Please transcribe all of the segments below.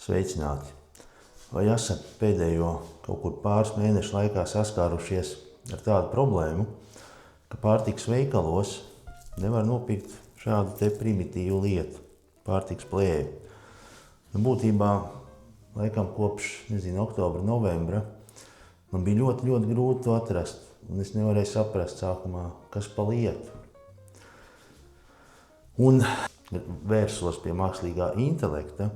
Sveicināti! Vai esat pēdējo kaut kur pāris mēnešu laikā saskārušies ar tādu problēmu, ka pārtikas veikalos nevar nopirkt šādu te primitīvu lietu, pārtikas plēvi? Būtībā, laikam kopš, oktobra, novembra, man bija ļoti grūti to atrast, un es nevarēju saprast sākumā, kas pa lietu. Un vērsos pie mākslīgā intelekta,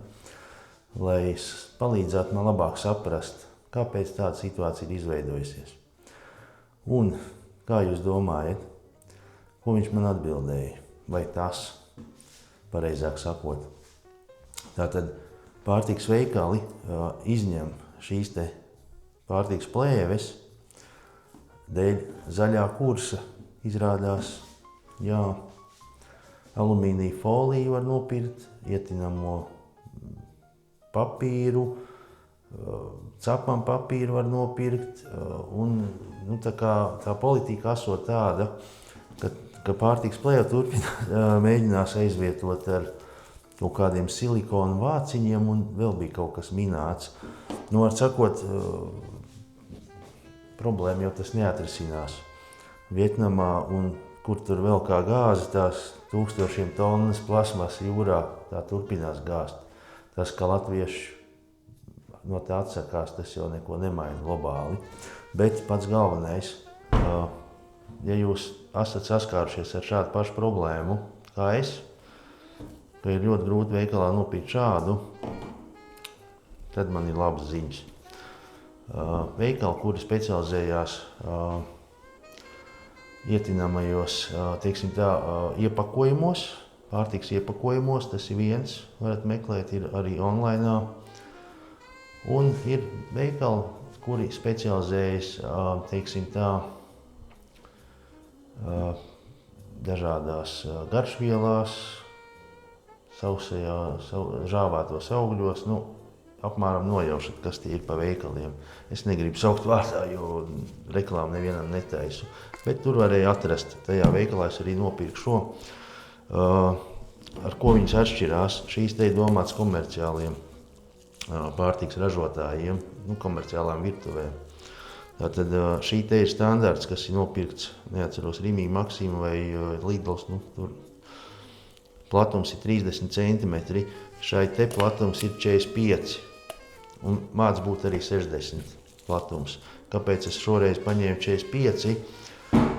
lai palīdzētu man labāk saprast, kāpēc tāda situācija ir izveidojusies. Un, kā jūs domājat, ko viņš man atbildēja? Vai tas, pareizāk sakot. Tātad pārtikas veikali izņem šīs te pārtikas plēves dēļ zaļā kursa. Izrādās, alumīnija foliju var nopirkt, ietinamo papīru, cepam papīru var nopirkt, un tā politika esot tāda, ka pārtikas plēvi turpina mēģinās aizvietot ar kaut kādiem silikonu vāciņiem, un vēl bija kaut kas minēts. Var sakot, problēma jau tas neatrisinās. Vietnamā, un kur tur vēl kā gāzi, tās 1000 tonnas plasmas jūrā, tā turpinās gāzt. Tas, ka latvieši no tā atsakās, tas jau neko nemaina globāli. Bet pats galvenais, ja jūs esat saskārušies ar šādu pašu problēmu, kā es, ka ir ļoti grūti veikalā nopirkt šādu, tad man ir labas ziņas. Veikali, kuri specializējās ietinamajos, iepakojumos, pārtikas iepakojumos, tas ir viens, varat meklēt, ir arī online. Un ir veikali, kuri specializējas, dažādās garšvielās, žāvētos augļos, apmēram nojaušat, kas tie ir pa veikaliem. Es negribu saukt vārdā, jo reklāmu nevienam netaisu, bet tur varēja atrast. Tajā veikalā es arī nopirku šo. Ar ko viņas atšķirās? Šīs te ir domāts komerciāliem pārtikas ražotājiem, komerciālām virtuvēm. Tātad šī te ir standarts, kas ir nopirkts, neatceros, Rimi, Maxima vai Lidls, tur platums ir 30 centimetri, šai te platums ir 45 un māc būt arī 60 platums. Kāpēc es šoreiz paņēmu 45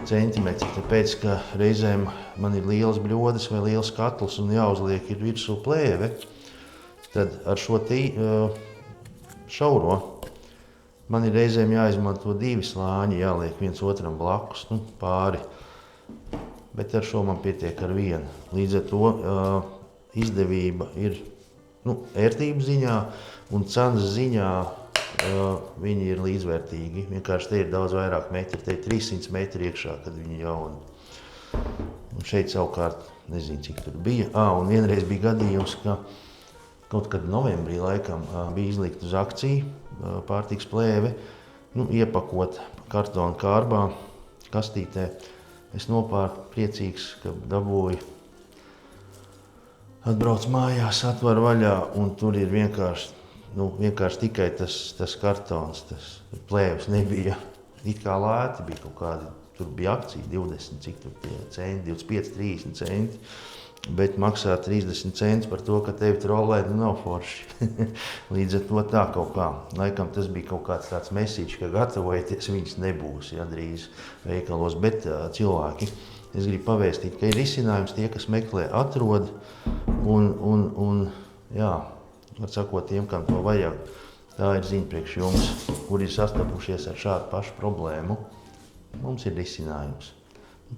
centimetri? Tāpēc, ka reizēm man ir liels bļodas vai liels katls un jāuzliek ir virsū plēve, tad ar šo šauro man ir reizēm jāizmanto 2 slāņi, jāliek viens otram blakus, pāri. Bet ar šo man pietiek ar vienu. Līdz ar to izdevība ir ērtības ziņā un cenas ziņā viņi ir līdzvērtīgi. Vienkārši te ir daudz vairāk metri, te ir 300 metri iekšā, kad viņi jauni. Un šeit savukārt, nezinu, cik tur bija. Un vienreiz bija gadījums, ka kaut kad novembrī laikam bija izlikt uz akciju pārtikas plēve, iepakot kartona kārbā, kastītē. Es nopērku priecīgs, ka dabūju. Atbrauc mājās, atver vaļā, un tur ir vienkārši tikai tas kartons, tas plēves nebija. It kā lēti bija kaut kādi, tur bija akcija 20, cik tur tie centi, 25, 30 centi, bet maksā 30 centi par to, ka tevi trolē, nav forši. Līdz ar to tā kaut kā. Laikam tas bija kaut kāds tāds mesiķis, ka gatavojieties, viņas nebūs, drīz veikalos, bet cilvēki. Es gribu pavēstīt, ka ir risinājums tie, kas meklē, atrod, un var sakot tiem, kam to vajag, tā ir ziņa priekš jums, kuri ir sastapušies ar šādu pašu problēmu. Mums ir risinājums.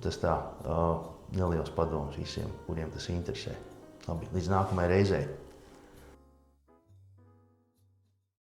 Tas tā, neliels padoms visiem, kuriem tas interesē. Labi, līdz nākamajai reizei.